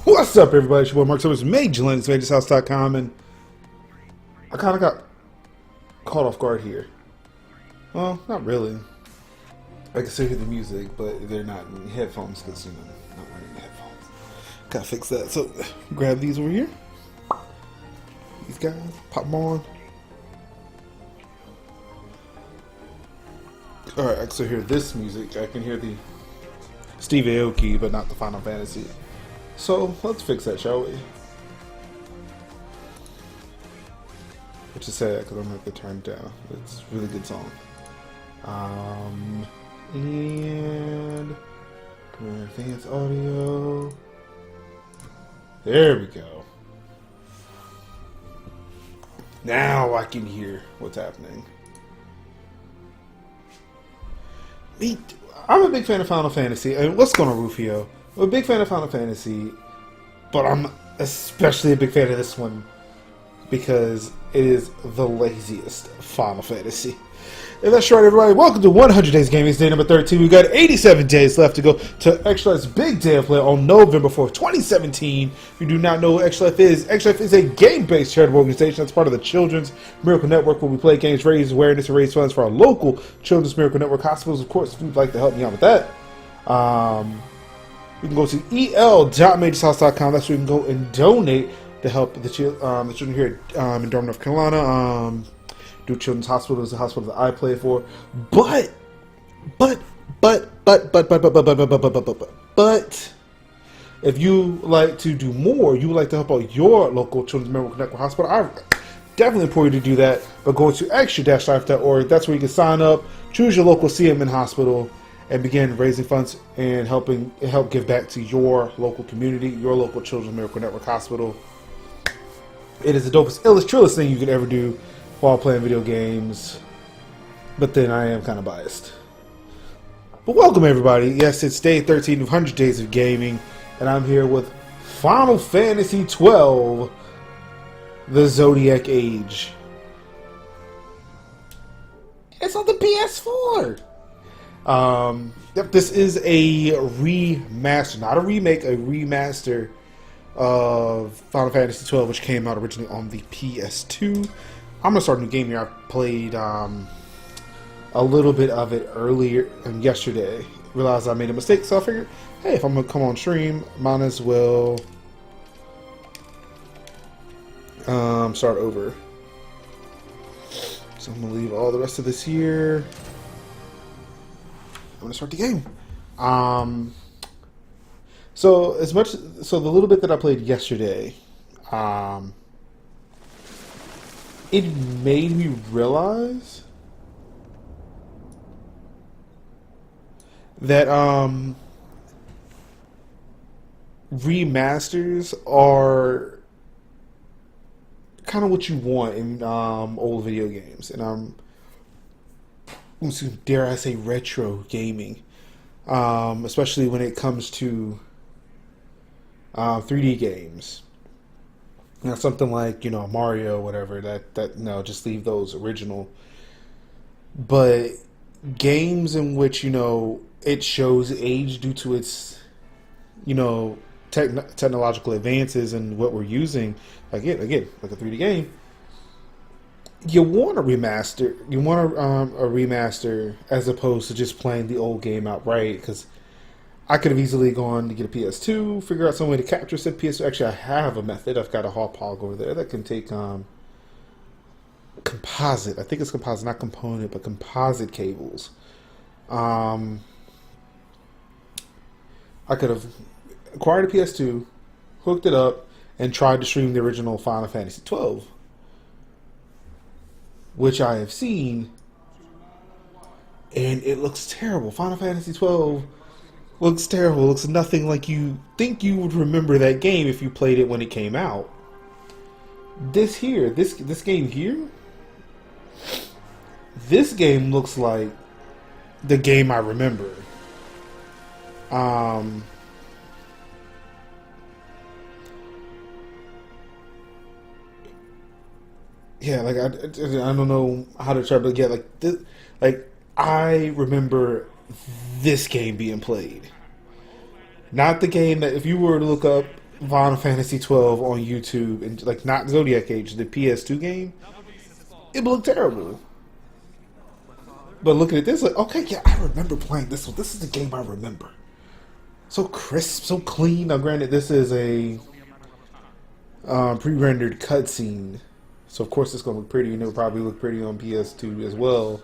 What's up, everybody? It's your boy Mark. So it's MajorsHouse, MajorsHouse.com, and I kind of got caught off guard here. Well, not really. I can still hear the music, but they're not in headphones because, you know, I'm not wearing headphones. Gotta fix that. So, grab these over here. These guys, pop them on. Alright, I can still hear this music. I can hear the Stevie Aoki, but not the Final Fantasy. So, let's fix that, shall we? Which is sad, because I'm going to have to turn it down. It's a really good song. And advanced audio. There we go. Now I can hear what's happening. I'm a big fan of Final Fantasy. And what's going on, Rufio? I'm a big fan of Final Fantasy, but I'm especially a big fan of this one because it is the laziest Final Fantasy. And that's right, everybody. Welcome to 100 Days Gaming. It's day number 13. We've got 87 days left to go to Extra Life's big day of play on November 4th, 2017. If you do not know what Extra Life is a game-based charitable organization that's part of the Children's Miracle Network, where we play games, raise awareness, and raise funds for our local Children's Miracle Network hospitals. Of course, if you'd like to help me out with that, you can go to el.majorshouse.com. That's where you can go and donate to help the children here in Durham, North Carolina. Do Children's Hospital is the hospital that I play for. But, if you like to do more, you would like to help out your local Children's Miracle Network hospital, I definitely implore you to do that by going to extra-life.org. That's where you can sign up, choose your local CMN hospital, and begin raising funds and help give back to your local community, your local Children's Miracle Network hospital. It is the dopest, illest, trillest thing you could ever do while playing video games. But then I am kind of biased. But welcome, everybody. Yes, it's day 13 of 100 Days of Gaming, and I'm here with Final Fantasy XII, The Zodiac Age. It's on the PS4! Yep, this is a remaster, not a remake, a remaster of Final Fantasy XII, which came out originally on the PS2. I'm gonna start a new game here. I played a little bit of it earlier yesterday. Realized I made a mistake, so I figured, hey, if I'm gonna come on stream, might as well start over. So I'm gonna leave all the rest of this here. I'm gonna start the game. So the little bit that I played yesterday, it made me realize that remasters are kind of what you want in old video games, and dare I say retro gaming, especially when it comes to 3D games. You know, something like, you know, Mario, whatever, that no, just leave those original. But games in which, you know, it shows age due to its, you know, technological advances and what we're using, again, like a 3D game, you want a remaster. You want a remaster as opposed to just playing the old game outright, because I could have easily gone to get a PS2, figure out some way to capture said PS2. Actually, I have a method. I've got a hot pog over there that can take composite. I think it's composite, not component, but composite cables. I could have acquired a PS2, hooked it up, and tried to stream the original Final Fantasy XII, which I have seen, and it looks terrible. Final Fantasy XII looks terrible. Looks nothing like you think you would remember that game if you played it when it came out. This game here, this game looks like the game I remember. Yeah, like I don't know how to try to get like I remember this game being played. Not the game that, if you were to look up Final Fantasy 12 on YouTube and like not Zodiac Age, the PS2 game, it looked terrible. But looking at this, like, okay, yeah, I remember playing this one. This is the game I remember. So crisp, so clean. Now, granted, this is a pre-rendered cutscene, so of course it's going to look pretty, and it will probably look pretty on PS2 as well.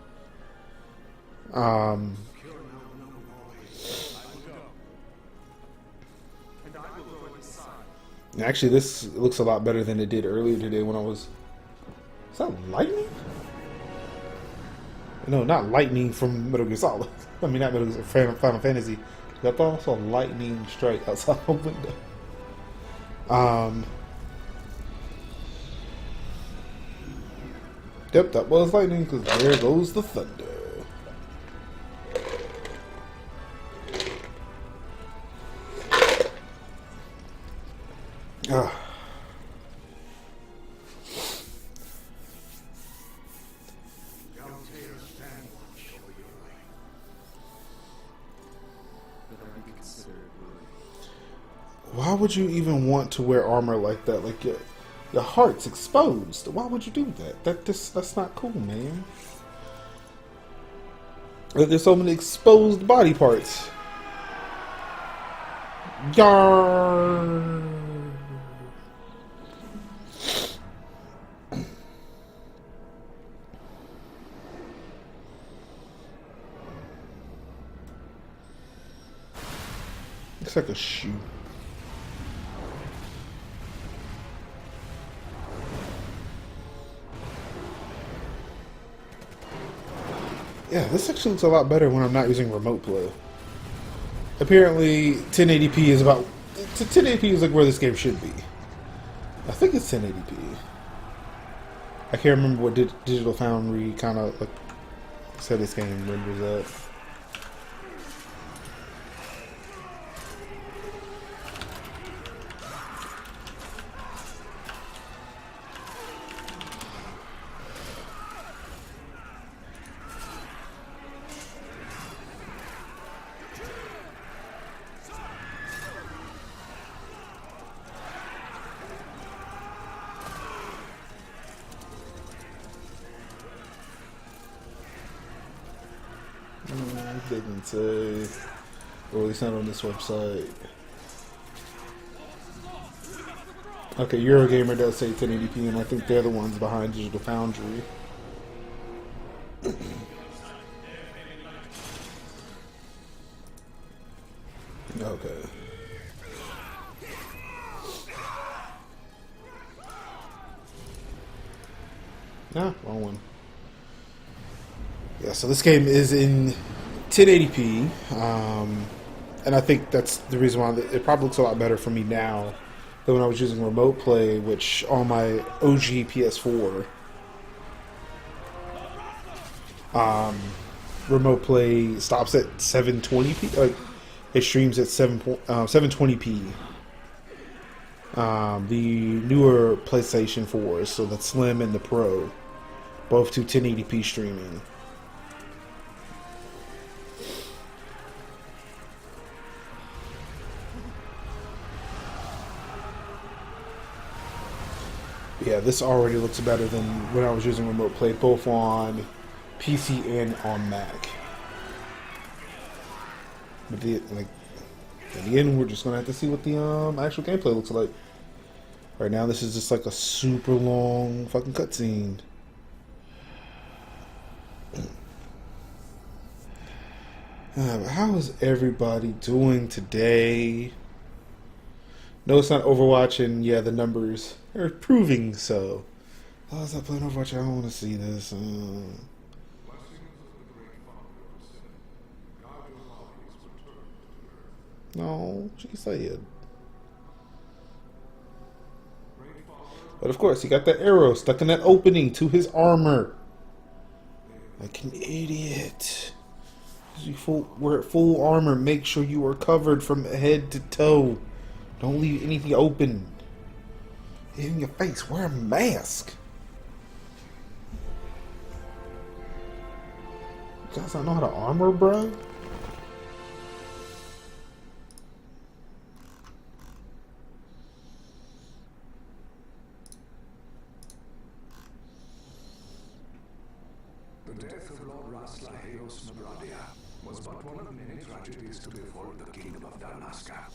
Actually, this looks a lot better than it did earlier today when I was... Is that lightning? No, not lightning from Metal Gear Solid. I mean, not Metal Gear, Final Fantasy. I thought I saw lightning strike outside the window. Yep, that was lightning, because there goes the thunder. Why would you even want to wear armor like that? Like your heart's exposed. Why would you do that? That's not cool, man. There's so many exposed body parts. Yarr. Looks like a shoe. Yeah, this actually looks a lot better when I'm not using remote play. Apparently, 1080p is about... 1080p is like where this game should be. I think it's 1080p. I can't remember what Digital Foundry kind of like said this game renders at. They didn't say, or at least not on this website. Okay, Eurogamer does say 1080p, and I think they're the ones behind Digital Foundry. Okay. Nah, wrong one. Yeah, so this game is in 1080p, and I think that's the reason why it probably looks a lot better for me now than when I was using remote play, which on my OG PS4, remote play stops at 720p. Like it streams at 720p. The newer PlayStation 4s, so the Slim and the Pro, both to 1080p streaming. Yeah, this already looks better than when I was using remote play, both on PC and on Mac. But in the end, we're just gonna have to see what the actual gameplay looks like. Right now, this is just like a super long fucking cutscene. How is everybody doing today? No, it's not Overwatch, and yeah, the numbers are proving so. Oh, is that playing Overwatch? I don't want to see this. No, she said. But of course, he got that arrow stuck in that opening to his armor. Like an idiot. You wear full armor. Make sure you are covered from head to toe. Don't leave anything open. In your face. Wear a mask. You guys don't know how to armor, bro? The death of Lord Raslaheos Nabradia was but one of many tragedies to befall the kingdom of Dalmasca.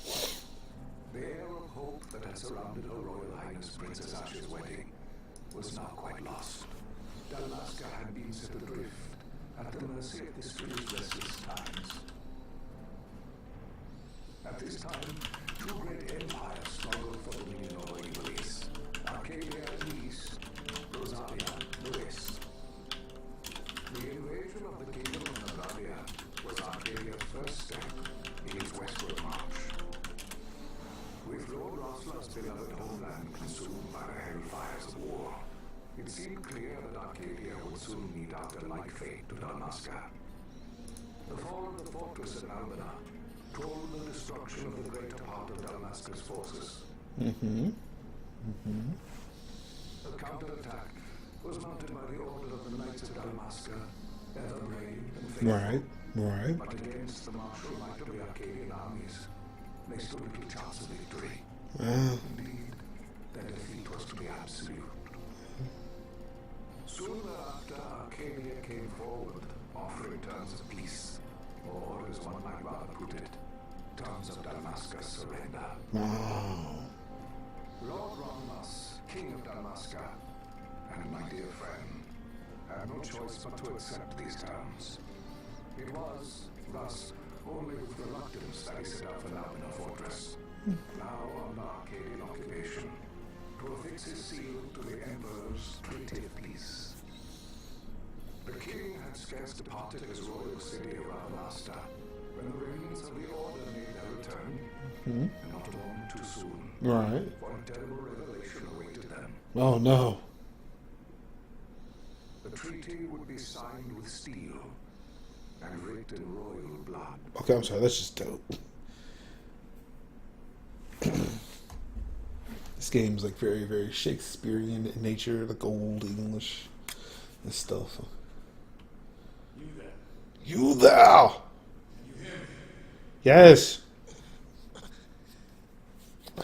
The air of hope that had surrounded Her Royal Highness Princess Ashe's wedding was now quite lost. Dalmasca had been set adrift at the mercy of history's restless times. At this time, two great empires struggled for dominion over Ivalice. Arcadia in the east, Rosalia in the west. The invasion of the kingdom of Nabradia was Arcadia's first step in its westward march. With Lord Roslar's beloved homeland consumed by the hellfires of war, it seemed clear that Arcadia would soon mete out a like fate to Dalmasca. The fall of the fortress at Albina told the destruction of the greater part of Dalmasca's forces. The counterattack was mounted by the order of the Knights of Dalmasca, ever brave and faithful. Right. But against the martial might of the Arcadian armies, they stood little chance of victory. Indeed, their defeat was to be absolute. Soon thereafter, Arcadia came forward, offering terms of peace, or, as one might rather put it, terms of Dalmasca's surrender. Lord Romulus, King of Dalmasca, and my dear friend, had no choice but to accept these terms. It was, thus, only with reluctance that he set out for Albina Fortress, now under Arcadian occupation, to affix his seal to the Emperor's treaty of peace. The king had scarce departed his royal city of Ravenasta when the remnants of the order made their return, and not long too soon, Right. for a terrible revelation awaited them. Oh no. The treaty would be signed with steel and writ in royal blood. Okay, I'm sorry. That's just dope. This game's like very, very Shakespearean in nature, like old English and stuff. You thou. Can you hear me? Yes.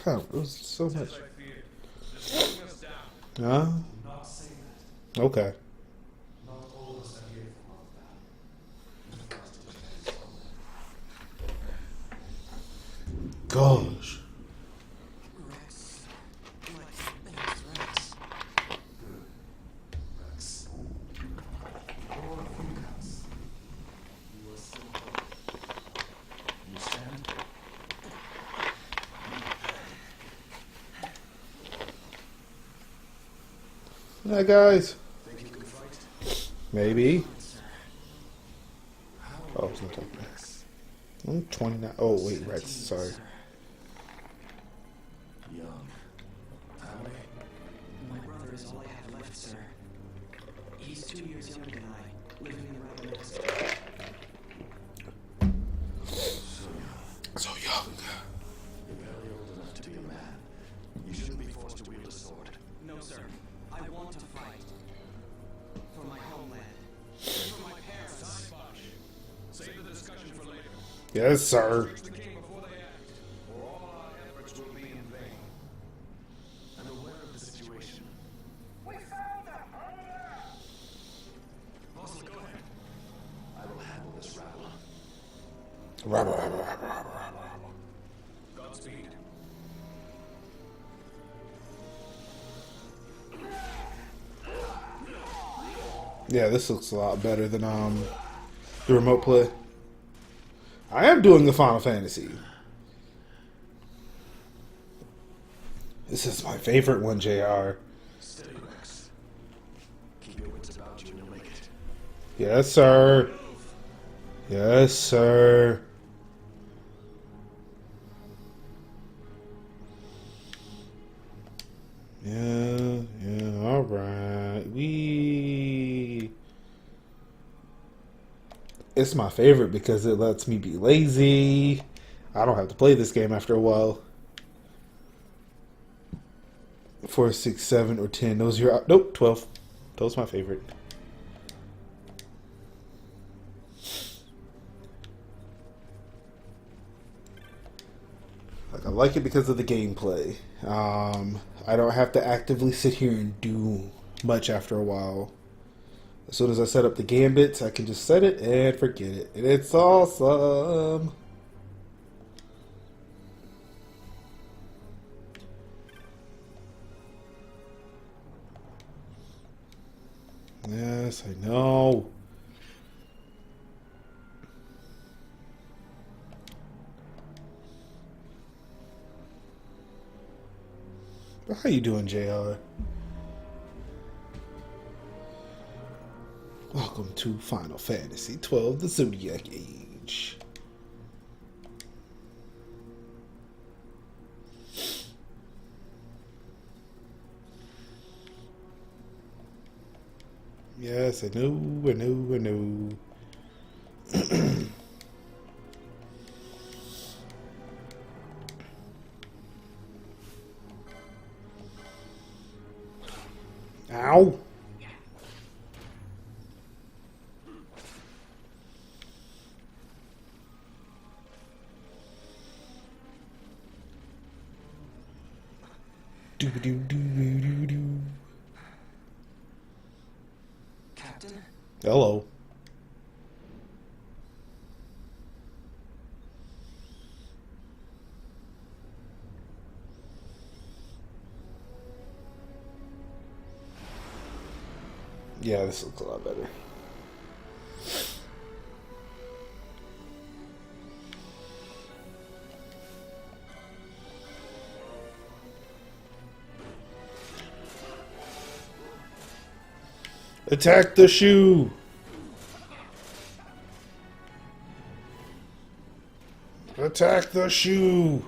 God, it was so much. Just like fear. Just bring us down. Huh? Do not say that. Okay. Not all of us are here for all of that. Gosh. Rex. My name's Rex. Rex. Or Lucas. You are still alive. You stand? Hi guys. Think you can fight? Maybe. Sir. Oh, it's not talking. I'm 29. Oh wait, Rex. 17, Sorry. sir. Young. Family? My brother is all I have left, sir. He's 2 years younger than I, living in Ravenasta. So young. So young. You're barely old enough to be a man. You shouldn't be forced to wield a sword. No, sir. I want to fight. For my homeland. For my parents. Save the discussion for later. Yes, sir. Reach the king before they act, or all our efforts will be in vain. I'm aware of the situation. We found them! Morsels, go ahead. I will handle this rabble. Godspeed. Yeah, this looks a lot better than the remote play. I am doing the Final Fantasy. This is my favorite one, JR. Steady, Rex. Keep your wits about you and you'll make it. Yes, sir. Yes, sir. Yeah, alright. It's my favorite because it lets me be lazy. I don't have to play this game after a while. 4, 6, 7, or 10. Those are your... Nope, 12. Those my favorite. Like, I like it because of the gameplay. I don't have to actively sit here and do much after a while. As soon as I set up the gambits, I can just set it and forget it. And it's awesome. Yes, I know. How you doing, JR? Welcome to Final Fantasy XII, the Zodiac Age. Yes, I know, I know, I know. Ow! Do do do do do. Captain? Hello. Yeah, this looks a lot better. Attack the shoe! Attack the shoe!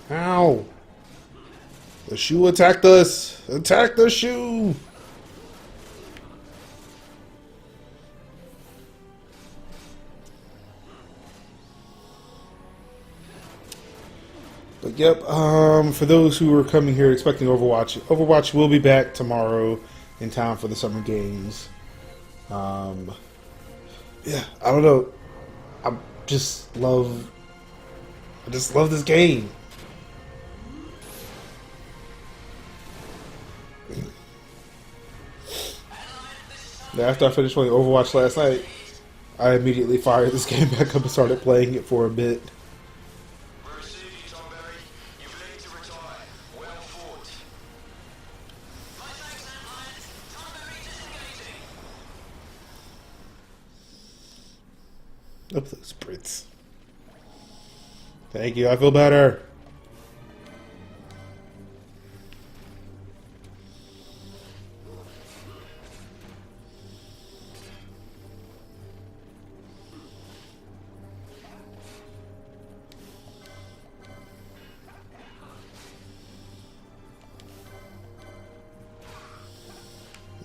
Ow! The shoe attacked us! Attack the shoe! But yep, for those who are coming here expecting Overwatch, Overwatch will be back tomorrow in time for the summer games. Yeah, I don't know. I just love this game. Yeah, after I finished playing Overwatch last night, I immediately fired this game back up and started playing it for a bit. Up those Brits. Thank you, I feel better.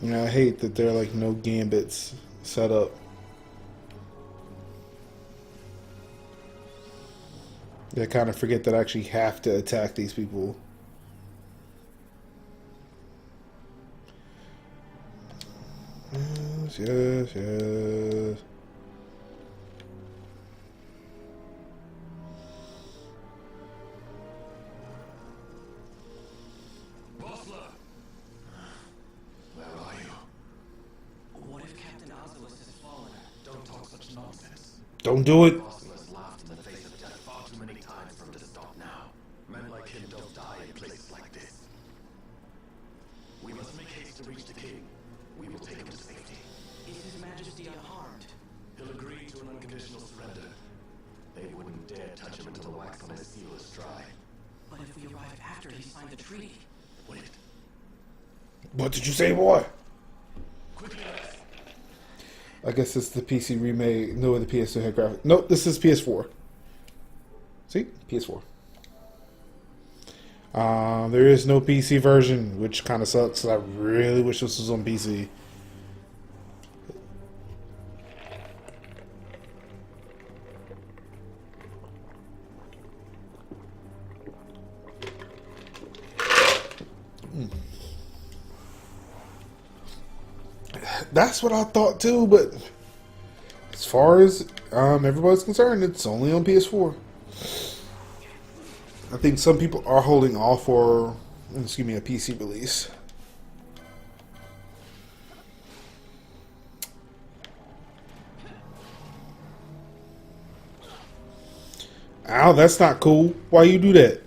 Yeah, I hate that there are like no gambits set up. I kind of forget that I actually have to attack these people. Yes, yes, yes. Where are you? What if Captain Oculus has fallen? Don't talk such nonsense. Don't do it. Boston has laughed in the face of death far too many times for him to stop now. Men like him don't die in places like this. We must make haste to reach the king. We will take him to safety. Is His Majesty unharmed? He'll agree to an unconditional surrender. They wouldn't dare touch him until the wax on his seal is dry. But if we arrive after he signed the treaty? Wait. What did you say, boy? Quickly, Alex. I guess it's the PC remake. No, the PS2 had graphics. Nope, this is PS4. See? PS4. There is no PC version, which kind of sucks. I really wish this was on PC. That's what I thought too, but as far as everybody's concerned, it's only on PS4. I think some people are holding off for Excuse me, a PC release. Ow, that's not cool. Why you do that?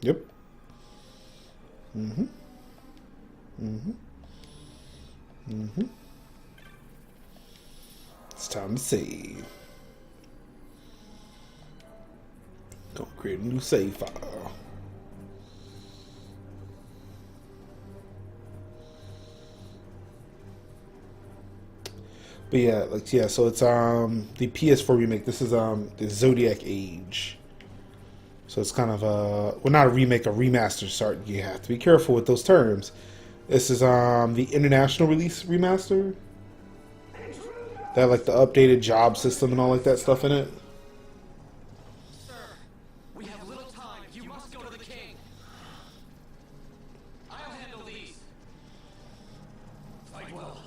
Yep. Mm-hmm. Mm-hmm. Mm-hmm. It's time to save. Gonna create a new save file. But yeah, like yeah, so it's the PS4 remake. This is the Zodiac Age. So it's kind of well, not a remake, a remaster. Sorry, you have to be careful with those terms. This is the international release remaster. That like the updated job system and all like that stuff in it. Sir, we have little time. You must go to the king. I'll handle these. Fight well.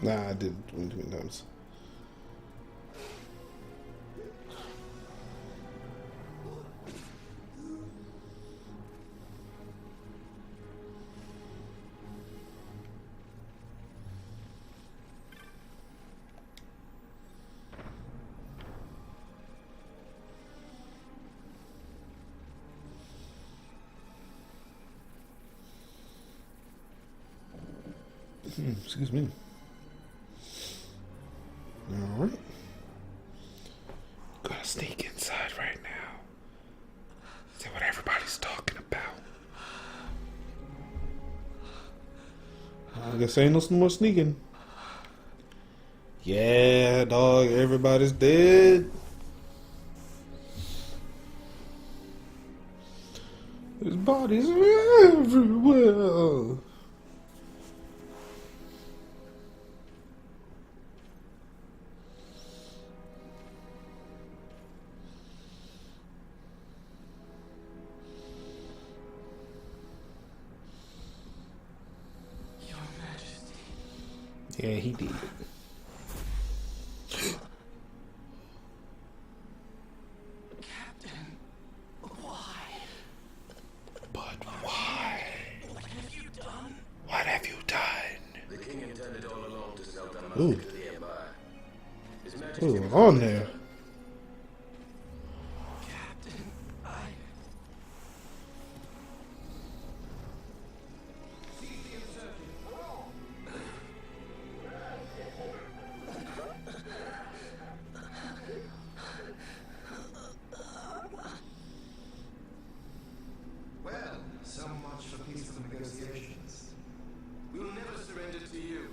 Nah, I did one too many times. Excuse me. All right. Gotta sneak inside right now. See what everybody's talking about. I guess ain't no more sneaking. Yeah, dog. Everybody's dead. There's bodies everywhere. Your Majesty. Yeah, he did. Captain, why? But why? What have you done? What have you done? The king intended all along to sell them Ooh. to the Empire. His Majesty Ooh, was on there. Captain, Well, so much for peaceful negotiations. we will never surrender to you.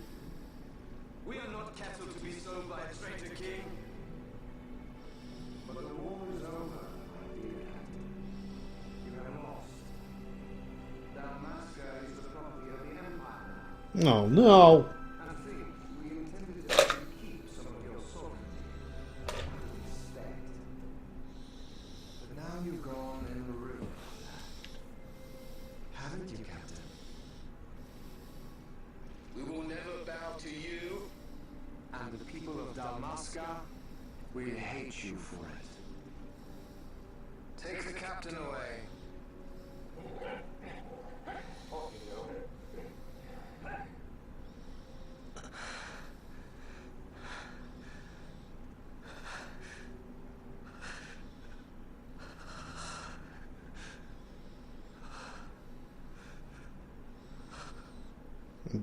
We are not cattle to be sold by a traitor king. But the war is over, my dear captain. You have lost. Dalmasca is the property of the Empire now. No, no. And think, we intended to let you keep some of your sovereignty. Out of respect. But now you've gone and ruined that. Haven't you, Captain? We will never bow to you. And the people of Dalmasca, we hate you for it. Take the captain away.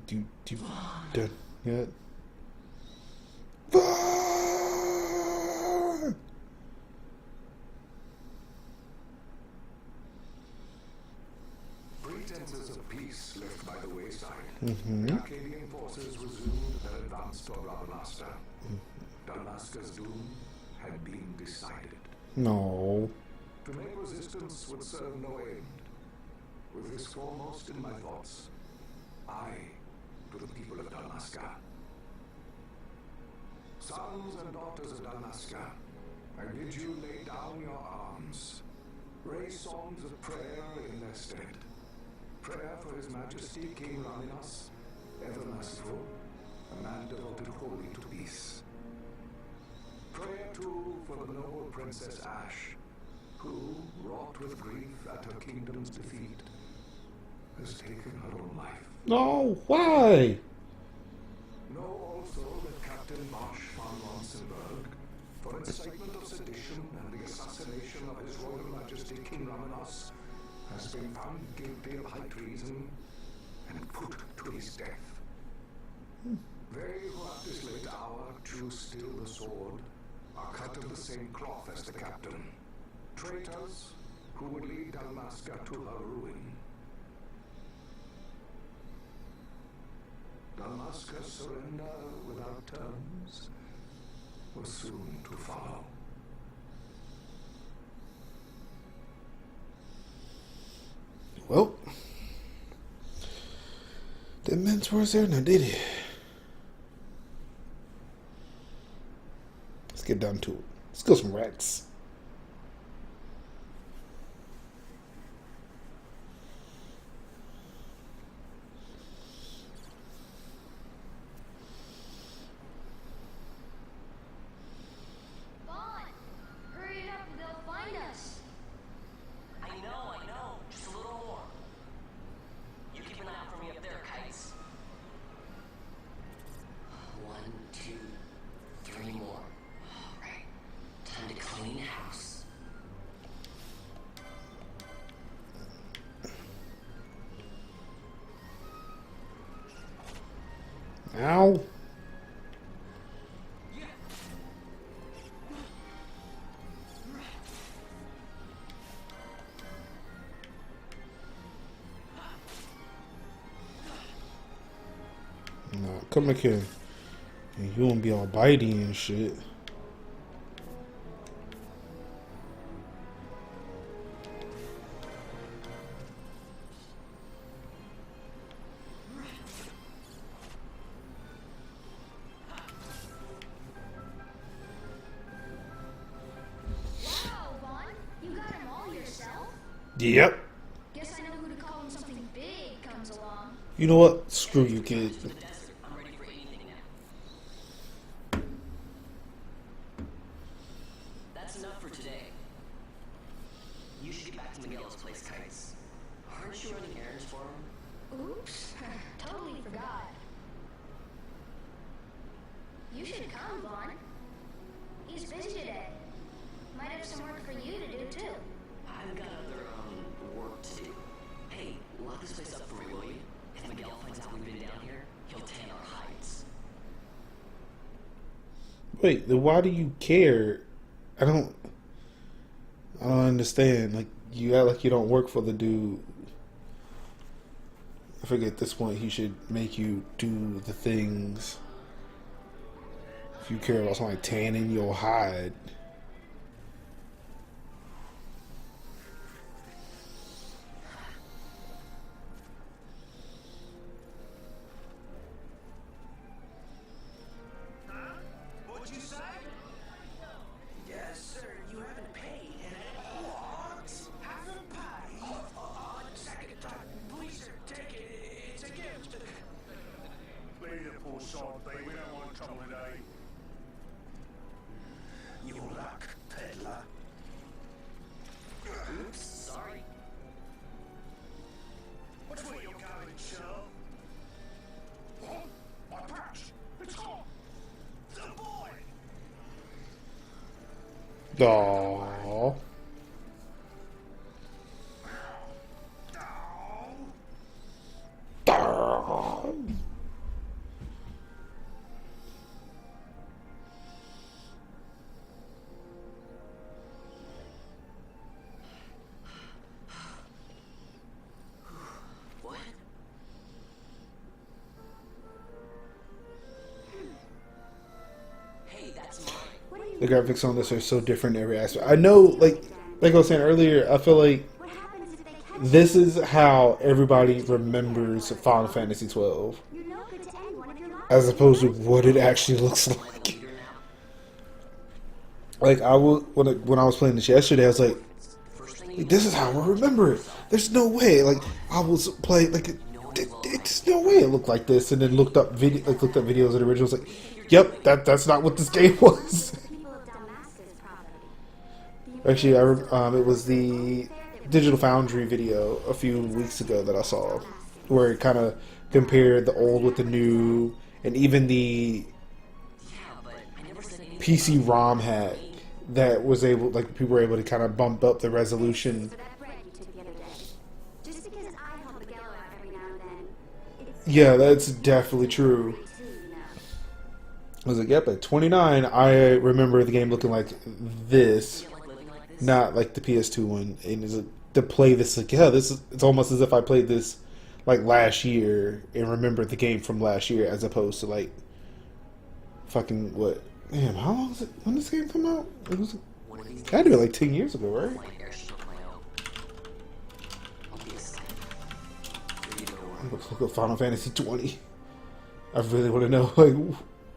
Do done yet? Pretenses of peace left by the wayside. Mm-hmm. Arcadian forces resumed their advance toward Ravenasta. Dalmasca's doom had been decided. No. To make resistance would serve no end. With this foremost in my thoughts, I, to the people of Dalmasca. Sons and daughters of Dalmasca, I bid you lay down your arms. Raise songs of prayer in their stead. Prayer for His Majesty King Raminas, ever merciful, a man devoted wholly to peace. Prayer too for the noble Princess Ash, who, wrought with grief at her kingdom's defeat, has taken her own life. No, why? Know also that Captain Marsh von Ronsenberg, for incitement of sedition and the assassination of His Royal Majesty King Raminas, has been found guilty of high treason and put to his death. They who at this late hour choose still the sword are cut of the same cloth as the captain. Traitors who would lead Dalmasca to her ruin. Dalmasca's surrender without terms was soon to follow. Well, the mentors there now, did it? Let's get down to it. Let's kill some rats. Vaughn, hurry it up or they'll find us. I know. Just a little more. You keep an eye out for me up there, Kites. 1, 2, 3 more. All right. Time to clean house. Ow. No, come back here. And you won't be all bitey and shit. Wow, Vaughn, you got them all yourself? Yep. Guess I know who to call when something big comes along. You know what? Screw you, kid. To the desert. I'm ready for anything now. That's enough for today. You should get back to Miguel's place, Kites. Aren't you running errands for him? Oops, totally forgot. You should come, Vaughn. He's busy today. Might have some work for you to do, too. I've got other, work to do. Hey, lock this place up for me, will you? If Miguel finds out we've been down here, he'll tan our hides. Wait, then why do you care? I don't understand. Like, you act like you don't work for the dude. I figure at this point he should make you do the things. If you care about something like tanning your hide. What'd you say? Yes, sir. You haven't paid. What? Haven't paid? Second time. Please, sir, take it. It's a gift. Leave the poor sod be, we don't want trouble today. Your luck, peddler. Oops, sorry. Which way you going, Shell? What? My patch! It's gone! The boy! Aww. Oh! What? Hey, that's mine. The graphics on this are so different in every aspect. I know, like I was saying earlier, I feel like What happens if they catch this is how everybody remembers Final Fantasy 12, you? You're no good to anyone if you're lying. as opposed to what it actually looks like. Like I was when I was playing this yesterday, I was like, this is how I remember it. There's no way. Like I was playing like there's no way it looked like this, and then looked up looked up videos of the original. I was like, yep, that's not what this game was. People have done Damascus properly. Actually, it was the Digital Foundry video a few weeks ago that I saw, where it kind of compared the old with the new, and even the PC ROM hack that was able, like people were able to kind of bump up the resolution. For that bread you took the other day. Just because I help Miguel out every now and then, it's Yeah, that's definitely true. too, you know. I was like, yep, at 29, I remember the game looking like this, not like the PS2 one. And is to play this, like, yeah, it's almost as if I played this like last year and remembered the game from last year, as opposed to like fucking what? Damn, how long is it? When did this game come out? It was had to be like 10 years ago, right? I'm gonna look up Final Fantasy 20. I really want to know like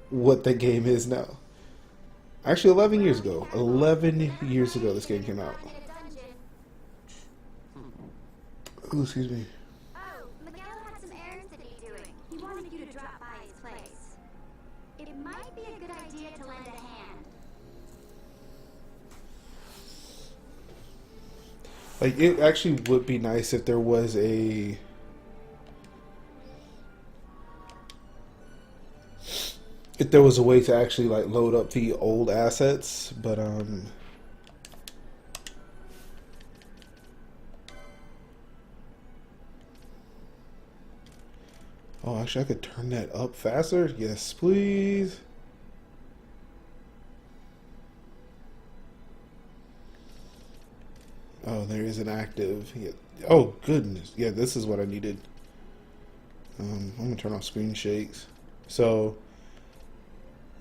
what that game is now. Actually, 11 years ago. 11 years ago, this game came out. Ooh, excuse me. Oh, Miguel had some errands to be doing. He wanted you to drop by his place. It might be a good idea to lend a hand. Like, it actually would be nice if there was a way to actually like load up the old assets, but oh, actually I could turn that up faster. Yes, please. Oh, there is an active. Yeah. Oh goodness, yeah, this is what I needed. I'm gonna turn off screen shakes. So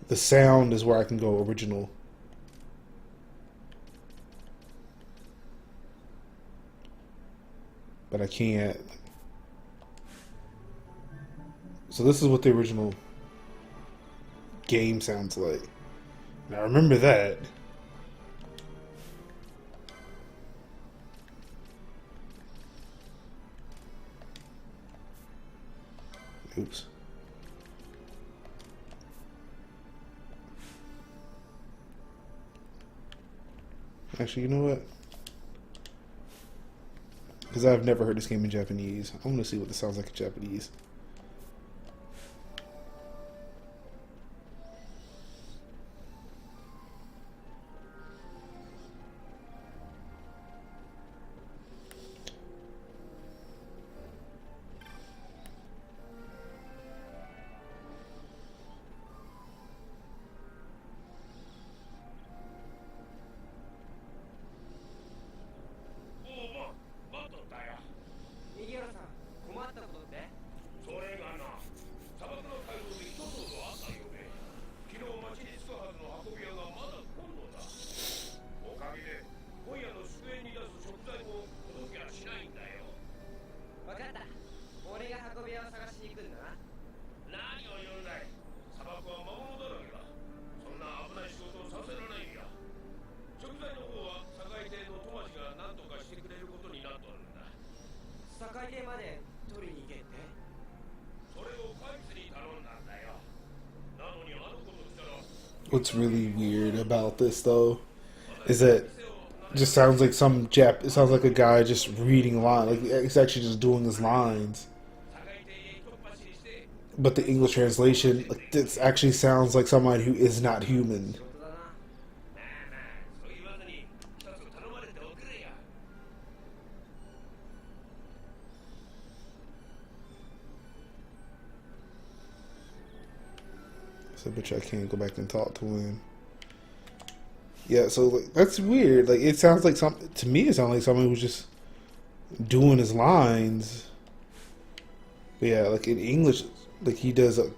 the sound is where I can go original. But I can't. So this is what the original game sounds like. Now remember that. Oops. Actually, you know what? Because I've never heard this game in Japanese. I'm going to see what this sounds like in Japanese. What's really weird about this though is that it just sounds like it sounds like a guy just reading line, like he's actually just doing his lines. But the English translation, like, this actually sounds like someone who is not human. So, but I can't go back and talk to him. Yeah, so like, that's weird. Like, it sounds like something to me. It sounds like someone was just doing his lines. But yeah, like in English, like he does a.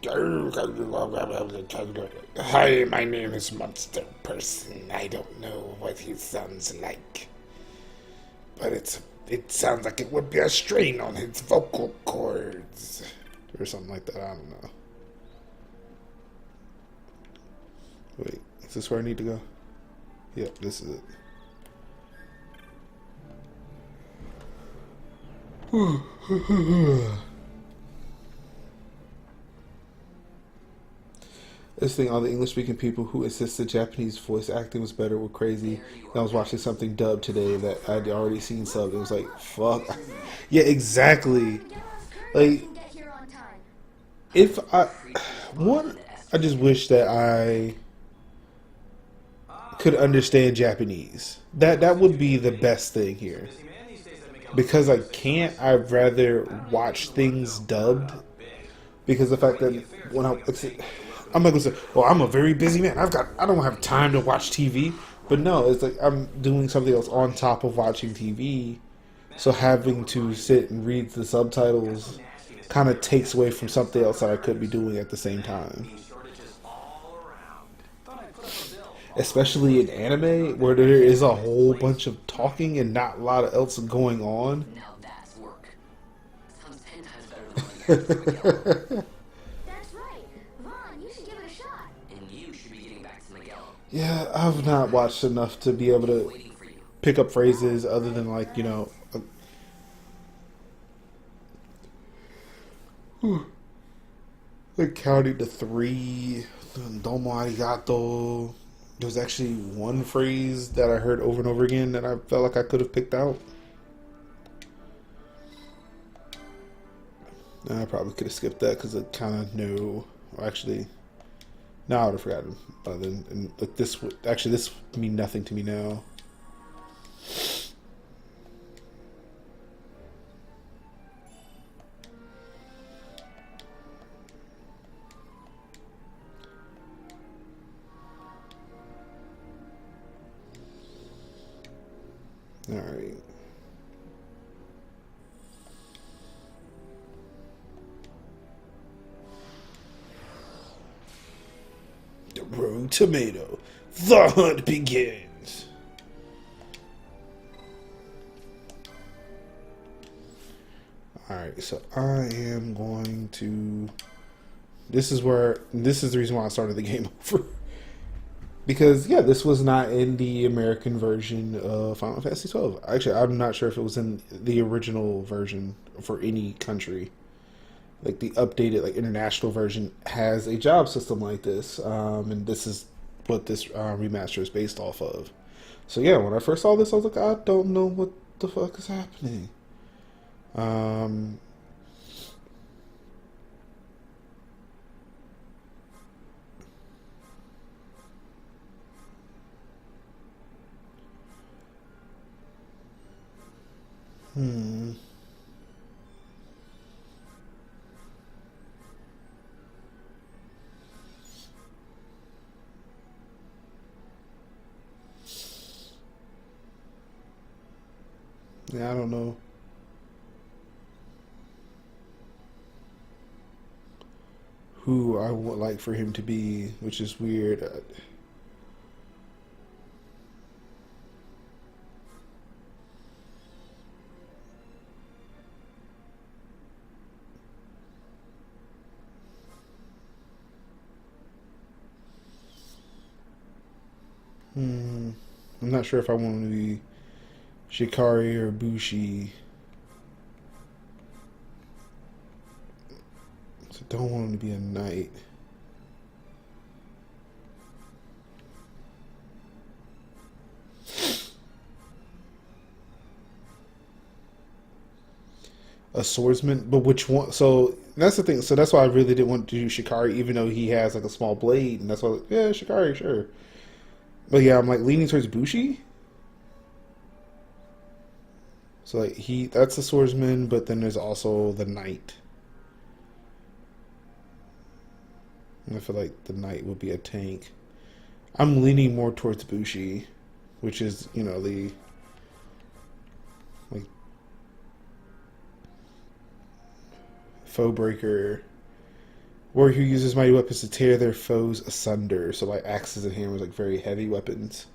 Hi, my name is Monster Person. I don't know what he sounds like, but it sounds like it would be a strain on his vocal cords or something like that. I don't know. Wait, is this where I need to go? Yep, this is it. This thing, all the English-speaking people who insisted Japanese voice acting was better were crazy. And I was watching something dubbed today that I'd already seen subbed. It was like, fuck. Yeah, exactly. Like, if I... One, I just wish that I could understand Japanese. That would be the best thing here. Because I can't, I'd rather watch things dubbed. Because the fact that when I'm not gonna say, well, I'm a very busy man. I don't have time to watch TV. But no, it's like I'm doing something else on top of watching TV. So having to sit and read the subtitles kind of takes away from something else that I could be doing at the same time. Especially in anime, where there is a whole bunch of talking and not a lot of else going on. Now that's work. Sounds 10 times better than what That's right. Vaughn, you should give it a shot. And you should be getting back to Miguel. Yeah, I've not watched enough to be able to Waiting for you. pick up phrases other than like, you know, like counting to 3, domo arigato. There was actually one phrase that I heard over and over again that I felt like I could have picked out. I probably could have skipped that because I kind of knew. Actually, no, I would have forgotten. But then, and like this would actually this would mean nothing to me now. All right. The Rogue Tomato. The hunt begins. Alright, so I am going to... This is the reason why I started the game over. Because, yeah, this was not in the American version of Final Fantasy XII. Actually, I'm not sure if it was in the original version for any country. Like, the updated, like, international version has a job system like this. And this is what this remaster is based off of. So, yeah, when I first saw this, I was like, I don't know what the fuck is happening. Yeah, I don't know who I would like for him to be, which is weird. I'm not sure if I want him to be Shikari or Bushi. So I don't want him to be a knight. A swordsman, but which one? So that's the thing. So that's why I really didn't want to do Shikari, even though he has like a small blade, and that's why, yeah, Shikari, sure. But yeah, I'm like leaning towards Bushi. So like that's the swordsman, but then there's also the knight. And I feel like the knight would be a tank. I'm leaning more towards Bushi, which is, you know, the like foe breaker, warrior who uses mighty weapons to tear their foes asunder. So like axes and hammers, like very heavy weapons.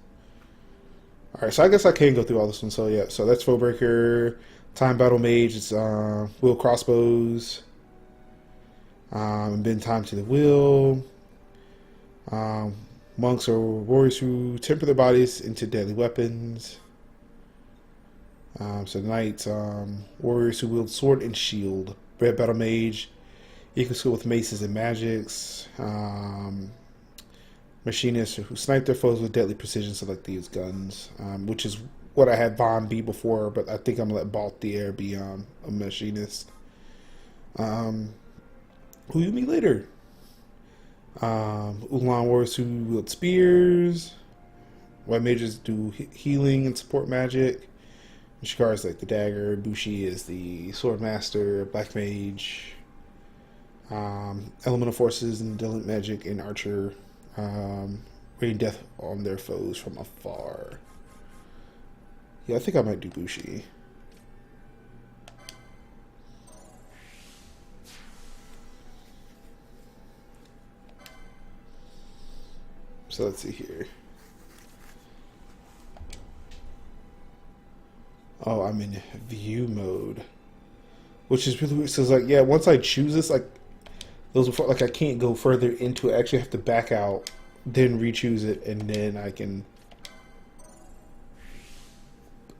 All right, so I guess I can go through all this one. So yeah, so that's foe breaker, time battle mage. It's wheel crossbows. Bend time to the wheel. Monks or warriors who temper their bodies into deadly weapons. So knights, warriors who wield sword and shield. Red battle mage, equal skill with maces and magics. Machinists who snipe their foes with deadly precision, so like these guns, which is what I had Vaughn be before, but I think I'm gonna let Balthier be a machinist. Who you meet later? Ulan warriors who wield spears. White mages do healing and support magic. Shikar is like the dagger. Bushi is the sword master. Black mage. Elemental forces and indolent magic and archer. Rain death on their foes from afar. Yeah, I think I might do Bushi. So let's see here. Oh, I'm in view mode, which is really weird. So it's like, yeah, once I choose this, like those before, like I can't go further into it. I actually have to back out, then re-choose it, and then I can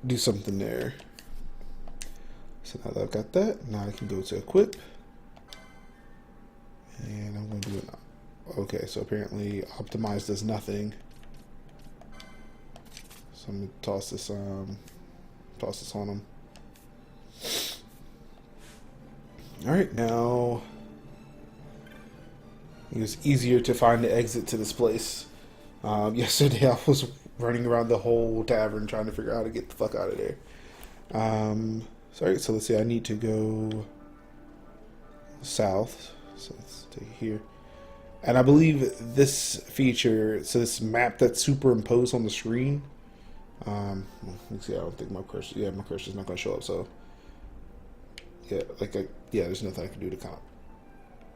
do something there. So now that I've got that, now I can go to equip, and I'm going to do it now. Okay, so apparently optimize does nothing. So I'm gonna toss this on him. Alright, now it was easier to find the exit to this place. Yesterday I was running around the whole tavern trying to figure out how to get the fuck out of there. Sorry, so let's see, I need to go south. So let's take it here. And I believe this feature, so this map that's superimposed on the screen. Let's see, I don't think my cursor's not going to show up. So, yeah, there's nothing I can do to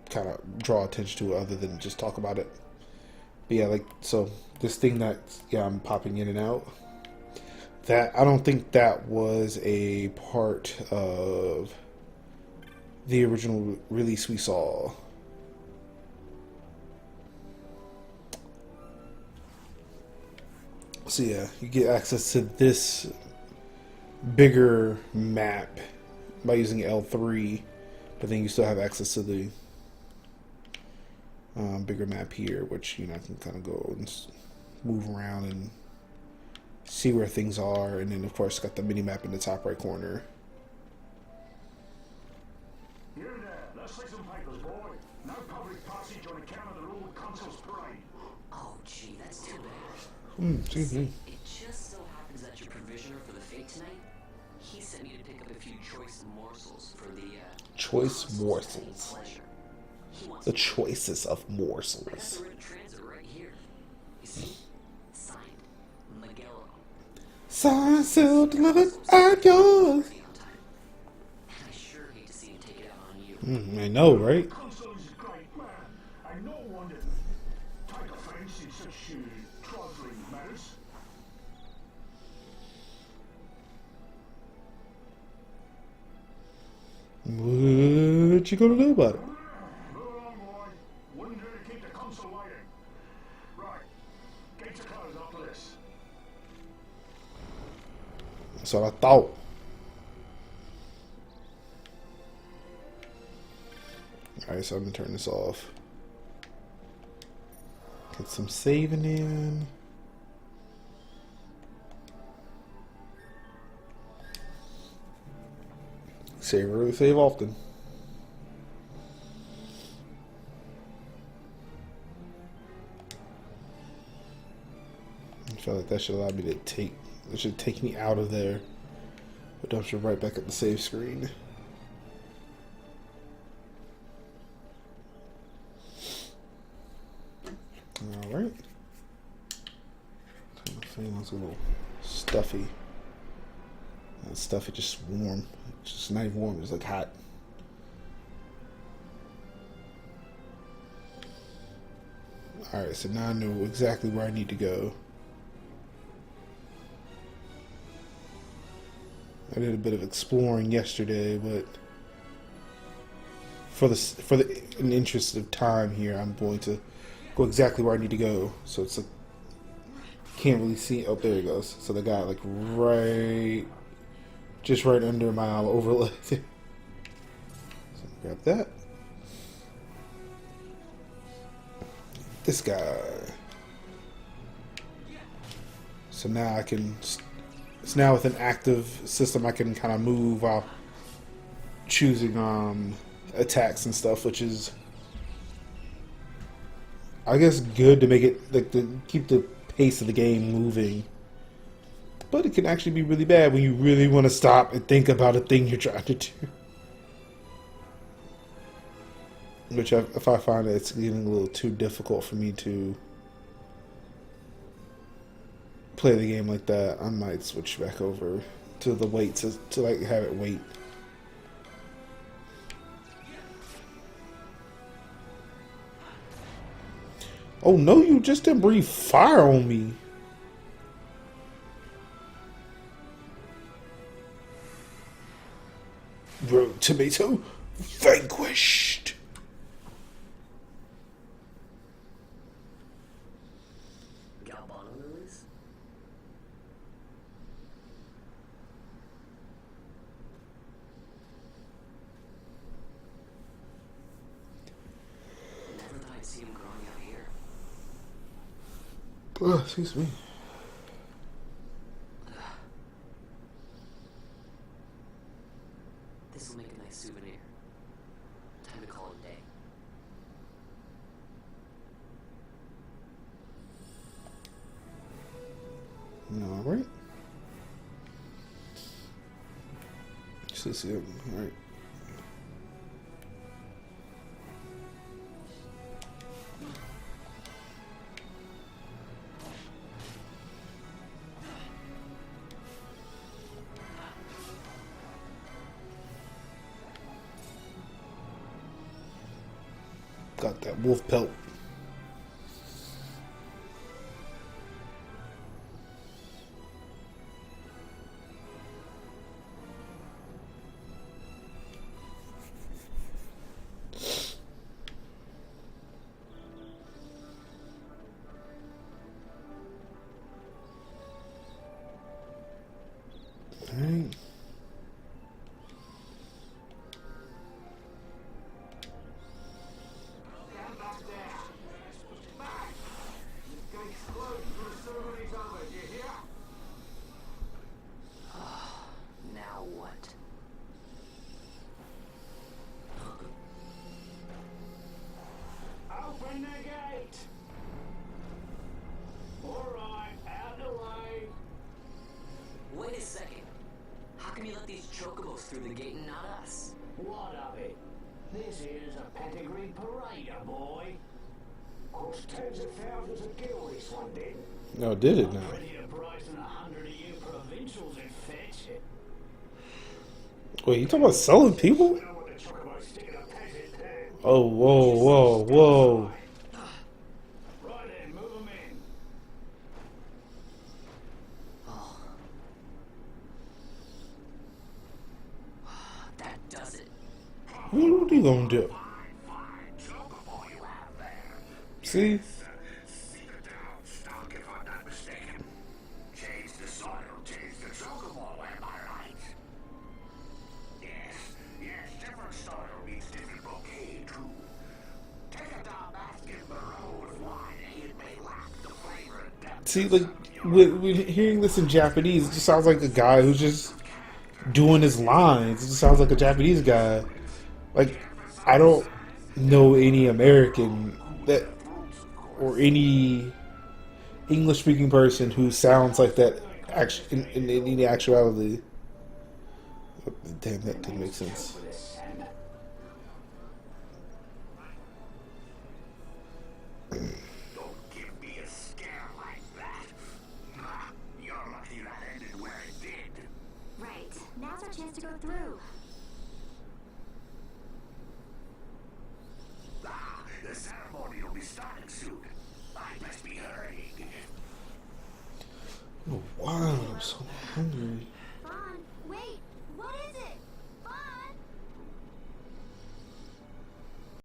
kind of draw attention to it other than just talk about it. But yeah, so this thing that I'm popping in and out. That I don't think that was a part of the original release we saw. So yeah, you get access to this bigger map by using L3, but then you still have access to the bigger map here, which, you know, I can kind of go and move around and see where things are, and then of course got the mini map in the top right corner. Here there, let's see some papers, boy. No public passage on account of the Lord Consul's parade. Oh, gee, that's too bad. Excuse me. It just so happens that your provisioner for the fete tonight, he sent me to pick up a few choice morsels for the Choice morsels. pleasure. He wants The choices of morsels. I got the written transit right here. You see? Signed, Miguel. Signed, sealed, delivered, at yours. Be on time. And I sure hate to see him take it out on you. I know, right? Consul is a great man, and no one did take offense in such trifling matters. What you gonna do about it? Move along, boy. Wouldn't do to keep the consul waiting. Right. Gates are closed after this. That's what I thought. Alright, so I'm gonna turn this off. Get some saving in. Save early, save often. I feel like that should allow me to take. It should take me out of there, but dumps you right back at the save screen. Everything looks a little stuffy. Not stuffy, just warm. It's just not even warm, it's like hot. Alright, so now I know exactly where I need to go. I did a bit of exploring yesterday, but in the interest of time here, I'm going to go exactly where I need to go. So it's like can't really see. Oh, there it goes. So the guy like just right under my overlay. So grab that. This guy. So now I can. It's now with an active system. I can kind of move while choosing attacks and stuff, which is, I guess, good to make it like to keep the pace of the game moving. But it can actually be really bad when you really want to stop and think about a thing you're trying to do. Which, if I find that it's getting a little too difficult for me to play the game like that, I might switch back over to the wait to like have it wait. Oh no, you just didn't breathe fire on me. Road tomato vanquished. Galbano lilies? Never thought I'd see him growing out here. Oh, excuse me. This will make a nice souvenir. Time to call it a day. All right. See, all right. Got that wolf pelt. Alright. Now what? Open the gate! Alright, out the way! Wait a second. How come you let these chocobos through the gate and not us? What of it? This is a pedigree parader, boy. Cost tens of thousands of gil this one did. No, did it now? Prettier price than 100 of you provincials would fetch it. Wait, you talking about selling people? We don't want the chocobo sticking a peasant there. Oh, whoa. Right then, move them in. That does it. What are you gonna do? Chocobo you have there. See? Secret down stock, if I'm not mistaken. Change the soil, change the chocobo, am I right? Yes, different soil means different bouquet, too. Take a down basket in the road of wine, it may lack the flavor and depth. See, like, with hearing this in Japanese, it just sounds like a guy who's just doing his lines. It just sounds like a Japanese guy. Like, I don't know any American that, or any English-speaking person who sounds like that in any actuality. Damn, that didn't make sense. Don't give me a scare like that. our chance to go through. Ah, the ceremony will be starting soon. I best be hurrying. Oh, wow, I'm so hungry.